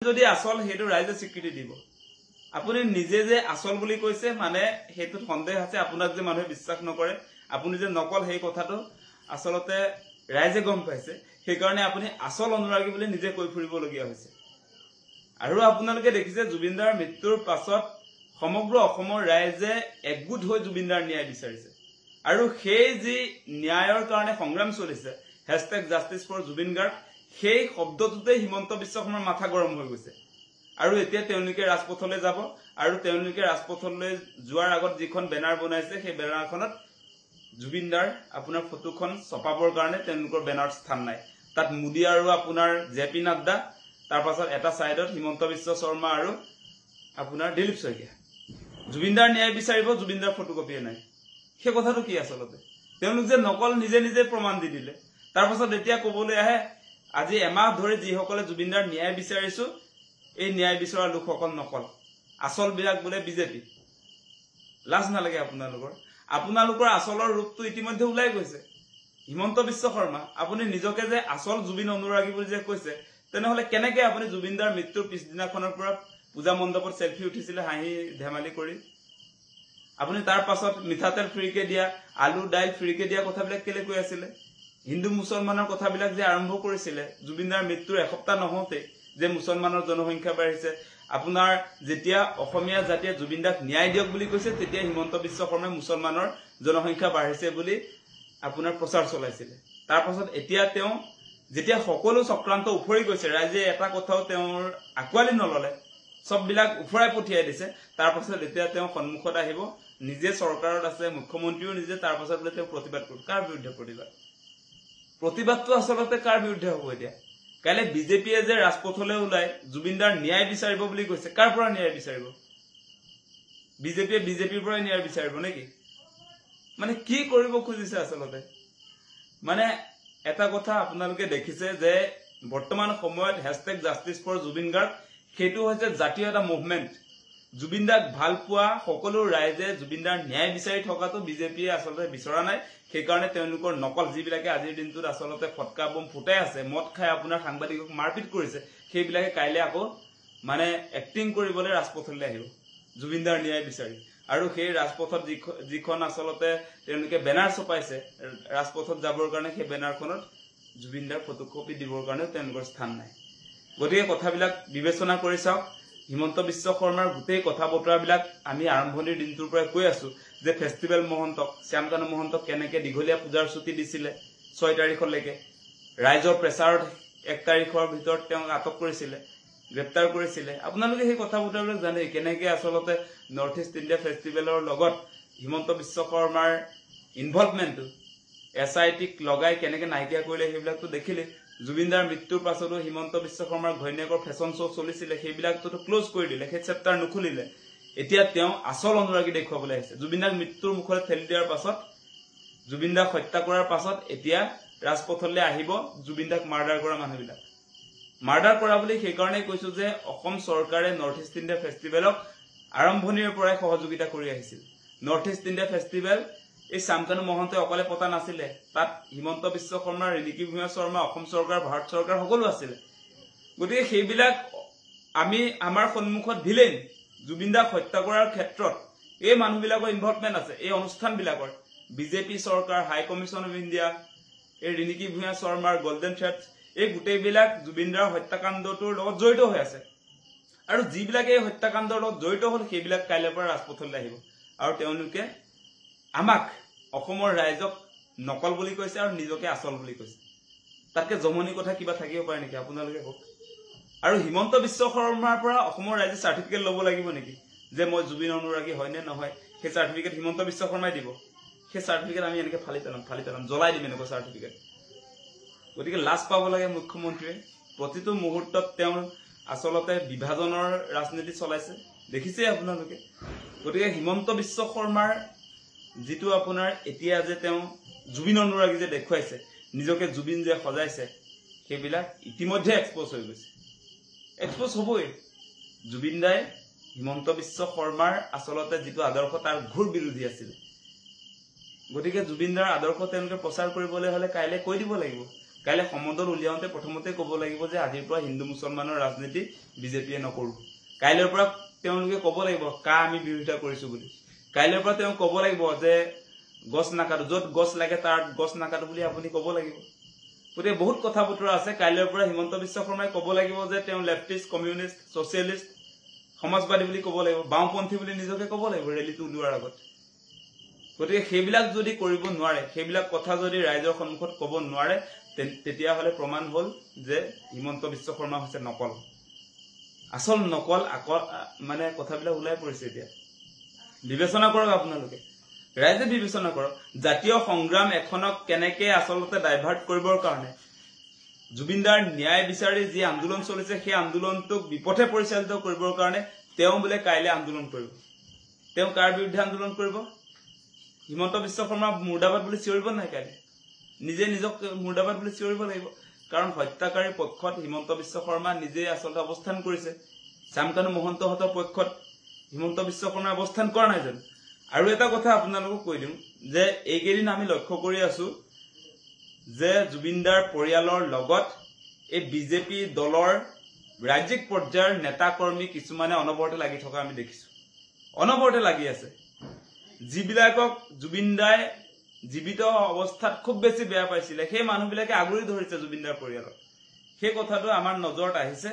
যদি আসল হেতু রাইজে স্বীকৃতি দিব আপুনি নিজে যে আসল বুলি কৈছে মানে হেতু সন্দেহ আছে আপোনাক যে মানুহে বিশ্বাস নকৰে আপুনি যে নকল সেই কথাটো আসলতে ৰাইজে গম পাইছে সেই কাৰণে আপুনি আসল অনুৰাগী বুলি নিজে কৈ ফুৰিব লগিয়া হৈছে আৰু আপোনালোকে দেখিছে জুবিনদাৰ মৃত্যুৰ পাছত সমগ্ৰ অসমৰ ৰাইজে একগোট হৈ জুবিনদাৰ ন্যায় বিচাৰিছে আৰু সেই যি ন্যায়ৰ কাৰণে সংগ্ৰাম চলিছে #justice4Jubin Garg সেই শব্দটোতে হিমন্ত বিশ্ব শৰ্মাৰ মাথা গৰম হৈ গৈছে আৰু এতিয়া তেওঁলোকে ৰাজপথলৈ যাব আৰু তেওঁলোকে ৰাজপথলৈ যোৱাৰ আগত যিখন বেনাৰ বনাইছে সেই বেনাৰখনত জুবিনদাৰ আপোনাৰ ফটোখন ছপাবৰ কাৰণে তেওঁলোকৰ বেনাৰ স্থান নাই তাত মোদী আৰু আপোনাৰ জেপি নাড্ডা তাৰ পাছত এটা সাইডত হিমন্ত বিশ্ব শৰ্মা আৰু আপোনাৰ দিলীপ শইকীয়া জুবিনদাৰ ন্যায় বিচাৰিব জুবিনদাৰ ফটোকপি নাই সেই কথাটো কি আসলতে তেওঁলোক যে নকল নিজে নিজে প্ৰমাণ দি দিলে তাৰ পাছত এতিয়া ক'বলৈ আহে আজি এমাহ ধৰি যিসকলে জুবিনদাৰ ন্যায় বিচাৰিছো এই ন্যায় বিচৰা লোকসকল নকল আসল বিলাক বোলে বিজেপি লাজ নালাগে আপোনালোকৰ আসলৰ ৰূপটো ইতিমধ্যে ওলাই গৈছে হিমন্ত বিশ্ব শৰ্মা আপুনি নিজকে যে আসল জুবিন অনুৰাগী বুলি যে কৈছে তেনেহলে কেনেকৈ আপুনি জুবিনদাৰ মৃত্যুৰ পিছদিনাখনৰ পৰা পূজা মণ্ডপত সেলফি উঠিছিলে হাঁহি ধেমালি কৰি আপুনি তাৰ পাছত মিঠাতেল ফ্ৰীকে দিয়া আলু দাইল ফ্ৰীকে দিয়া কথাবিলাক কেলে কৈ আছিলে হিন্দু মুছলমানৰ কথাবিলাক যে আৰম্ভ কৰিছিলে জুবিনদাৰ মৃত্যুৰ এসপ্তাহ নহওঁতে যে মুছলমানৰ জনসংখ্যা বাঢ়িছে আপোনাৰ যেতিয়া অসমীয়া জাতিয়ে জুবিনদাক ন্যায় দিয়ক বুলি কৈছে তেতিয়া হিমন্ত বিশ্ব শৰ্মাই মুছলমানৰ জনসংখ্যা বাঢ়িছে বুলি আপোনাৰ প্ৰচাৰ চলাইছিলে তাৰ পাছত এতিয়া তেওঁ যেতিয়া সকলো চক্ৰান্ত উফৰি গৈছে ৰাইজে এটা কথাও তেওঁৰ আকোৱালি নললে সববিলাক উফৰাই পঠিয়াই দিছে তাৰ পাছত এতিয়া তেওঁ সন্মুখত আহিব নিজে চৰকাৰত আছে মুখ্যমন্ত্ৰীও নিজে তাৰ পাছত বোলে তেওঁ প্ৰতিবাদ কৰিব কাৰ বিৰুদ্ধে প্ৰতিবাদটো আসলতে কাৰ বিৰুদ্ধে হ'ব এতিয়া কাইলে বিজেপিয়ে যে ৰাজপথলৈ ওলাই জুবিনদাৰ ন্যায় বিচাৰিব বুলি কৈছে কাৰ পৰা ন্যায় বিচাৰিব বিজেপিৰ পৰা ন্যায় বিচাৰিব নেকি মানে কি কৰিব খুজিছে আসলতে মানে এটা কথা আপোনালোকে দেখিছে যে বৰ্তমান সময়ত #justice4Jubin Garg সেইটো হৈছে জাতীয় এটা মুভমেন্ট জুবিনদাক ভাল পোৱা সকলো ৰাইজে জুবিনদাৰ ন্যায় বিচাৰি থকাটো বিজেপিয়ে আসলতে বিচৰা নাই সেই কাৰণে তেওঁলোকৰ নকল যিবিলাকে আজিৰ দিনটোত আসলতে ফটকা বম ফুটাই আছে মদ খাই আপোনাৰ সাংবাদিকক মাৰপিট কৰিছে সেইবিলাকে কাইলে আকৌ মানে এক্টিং কৰিবলৈ ৰাজপথলৈ আহিব জুবিনদাৰ ন্যায় বিচাৰি আৰু সেই ৰাজপথত যিখন আসলতে তেওঁলোকে বেনাৰ ছপাইছে ৰাজপথত যাবৰ কাৰণে সেই বেনাৰখনত জুবিনদাৰ ফটোকপি দিবৰ কাৰণে তেওঁলোকৰ স্থান নাই গতিকে কথাবিলাক বিবেচনা কৰি চাওক হিমন্ত বিশ্ব শৰ্মাৰ গোটেই কথা বতৰাবিলাক আমি আৰম্ভণিৰ দিনটোৰ পৰা কৈ আছো যে ফেষ্টিভেল মহন্তক শ্যামকানু মহন্তক কেনেকে দীঘলীয়া পূজাৰ ছুটি দিছিলে 6 তাৰিখলৈকে ৰাইজৰ প্ৰেছাৰত 1 তাৰিখৰ ভিতৰত তেওঁক আটক কৰিছিলে গ্ৰেপ্তাৰ কৰিছিলে আপোনালোকে সেই কথা বতৰাবিলাক জানে কেনেকে আসলতে নৰ্থ ইষ্ট ইণ্ডিয়া ফেষ্টিভেলৰ লগত হিমন্ত বিশ্ব শৰ্মাৰ ইনভলভমেন্টটো এছআইটিক লগাই কেনেকে নাইকিয়া কৰিলে সেইবিলাকতো দেখিলে জুবিনদাৰ মৃত্যুৰ পাছতো হিমন্ত বিশ্ব শৰ্মাৰ ঘৈণীয়েকৰ ফেশ্বন শ্ব' চলিছিলে সেইবিলাকতো ক্লোজ কৰি দিলে সেই চেপ্টাৰ নুখুলিলে এতিয়া তেওঁ আসল অনুৰাগী দেখুৱাবলৈ আহিছে জুবিনদাৰ মৃত্যুৰ মুখলৈ ঠেলি দিয়াৰ পাছত জুবিনদাক হত্যা কৰাৰ পাছত এতিয়া ৰাজপথলৈ আহিব জুবিনদাক মাৰ্ডাৰ কৰা মানুহবিলাক মাৰ্ডাৰ কৰা বুলি সেই কাৰণেই কৈছো যে অসম চৰকাৰে নৰ্থ ইষ্ট ইণ্ডিয়া ফেষ্টিভেলক আৰম্ভণিৰ পৰাই সহযোগিতা কৰি আহিছিল নৰ্থ ইষ্ট ইণ্ডিয়া ফেষ্টিভেল এই শ্যামকানু মহন্তে অকলে পতা নাছিলে তাত হিমন্ত বিশ্ব শৰ্মা ৰিণিকী ভূঞা শৰ্মা অসম চৰকাৰ ভাৰত চৰকাৰ সকলো আছিলে গতিকে সেইবিলাক আমি আমাৰ সন্মুখত ভিলেন জুবিনদাক হত্যা কৰাৰ ক্ষেত্ৰত এই মানুহবিলাকৰ ইনভলভমেন্ট আছে এই অনুষ্ঠানবিলাকৰ বিজেপি চৰকাৰ হাই কমিশ্যন অফ ইণ্ডিয়া এই ৰিণিকী ভূঞা শৰ্মাৰ গোল্ডেন থ্ৰেডছ এই গোটেইবিলাক জুবিনদাৰ হত্যাকাণ্ডটোৰ লগত জড়িত হৈ আছে আৰু যিবিলাকে এই হত্যাকাণ্ডৰ লগত জড়িত হ'ল সেইবিলাক কাইলৈৰ পৰা ৰাজপথলৈ আহিব আৰু তেওঁলোকে আমাক অসমৰ ৰাইজক নকল বুলি কৈছে আৰু নিজকে আসল বুলি কৈছে তাতকে জমনি কথা কিবা থাকিব পাৰে নেকি আপোনালোকে কওক আৰু হিমন্ত বিশ্ব শৰ্মাৰ পৰা অসমৰ ৰাইজে চাৰ্টিফিকেট ল'ব লাগিব নেকি যে মই জুবিন অনুৰাগী হয় নে নহয় সেই চাৰ্টিফিকেট হিমন্ত বিশ্ব শৰ্মাই দিব সেই চাৰ্টিফিকেট আমি এনেকে ফালি পেলাম জ্বলাই দিম এনেকুৱা চাৰ্টিফিকেট গতিকে লাজ পাব লাগে মুখ্যমন্ত্ৰীয়ে প্ৰতিটো মুহূৰ্তত তেওঁ আসলতে বিভাজনৰ ৰাজনীতি চলাইছে দেখিছে আপোনালোকে গতিকে হিমন্ত বিশ্ব শৰ্মাৰ যিটো আপোনাৰ এতিয়া যে তেওঁ জুবিন অনুৰাগী যে দেখুৱাইছে নিজকে জুবিন যে সজাইছে সেইবিলাক ইতিমধ্যে এক্সপোজ হৈ গৈছে এক্সপোজ হ'বই জুবিনদাই হিমন্ত বিশ্ব শৰ্মাৰ আসলতে যিটো আদৰ্শ তাৰ ঘোৰ বিৰোধী আছিল গতিকে জুবিনদাৰ আদৰ্শ তেওঁলোকে প্ৰচাৰ কৰিবলৈ হলে কাইলৈ কৈ দিব লাগিব কাইলৈ সমদল উলিয়াওঁতে প্ৰথমতে ক'ব লাগিব যে আজিৰ পৰা হিন্দু মুছলমানৰ ৰাজনীতি বিজেপিয়ে নকৰো কাইলৈৰ পৰা তেওঁলোকে ক'ব লাগিব কা আমি বিৰোধিতা কৰিছো বুলি কাইলৈৰ পৰা তেওঁ ক'ব লাগিব যে গছ নাকাটো য'ত গছ লাগে তাৰ গছ নাকাটো বুলি আপুনি ক'ব লাগিব গতিকে বহুত কথা বতৰা আছে কাইলৈৰ পৰা হিমন্ত বিশ্ব শৰ্মাই ক'ব লাগিব যে তেওঁ লেফটিষ্ট কমিউনিষ্ট ছচিয়েলিষ্ট সমাজবাদী বুলি ক'ব লাগিব বাওঁপন্থী বুলি নিজকে ক'ব লাগিব ৰেলীটো উলিওৱাৰ আগত গতিকে সেইবিলাক যদি কৰিব নোৱাৰে সেইবিলাক কথা যদি ৰাইজৰ সন্মুখত ক'ব নোৱাৰে তেতিয়াহ'লে প্ৰমাণ হ'ল যে হিমন্ত বিশ্ব শৰ্মা হৈছে নকল আসল নকল মানে কথাবিলাক ওলাই পৰিছে এতিয়া বিবেচনা কৰক আপোনালোকে ৰাইজে বিবেচনা কৰক জাতীয় সংগ্ৰাম এখনক কেনেকে আচলতে ডাইভাৰ্ট কৰিবৰ কাৰণে জুবিনদাৰ ন্যায় বিচাৰি যি আন্দোলন চলিছে সেই আন্দোলনটোক বিপথে পৰিচালিত কৰিবৰ কাৰণে তেওঁ বোলে কাইলৈ আন্দোলন কৰিব তেওঁ কাৰ বিৰুদ্ধে আন্দোলন কৰিব হিমন্ত বিশ্ব শৰ্মা মুৰ্দাবাদ বুলি চিঞৰিব নাই কাইলৈ নিজে নিজক মুৰ্দাবাদ বুলি চিঞৰিব লাগিব কাৰণ হত্যাকাৰী পক্ষত হিমন্ত বিশ্ব শৰ্মা নিজে আচলতে অৱস্থান কৰিছে শ্যামকানু মহন্তহঁতৰ পক্ষত হিমন্ত বিশ্ব শৰ্মাই অৱস্থান কৰা নাই জানো আৰু এটা কথা আপোনালোকক কৈ দিওঁ যে এইকেইদিন আমি লক্ষ্য কৰি আছো যে জুবিনদাৰ পৰিয়ালৰ লগত এই বিজেপি দলৰ ৰাজ্যিক পৰ্যায়ৰ নেতা কৰ্মী কিছুমানে অনবৰতে লাগি থকা আমি দেখিছো অনবৰতে লাগি আছে যিবিলাকক জুবিনদাই জীৱিত অৱস্থাত খুব বেছি বেয়া পাইছিলে সেই মানুহবিলাকে আগুৰি ধৰিছে জুবিনদাৰ পৰিয়ালক সেই কথাটো আমাৰ নজৰত আহিছে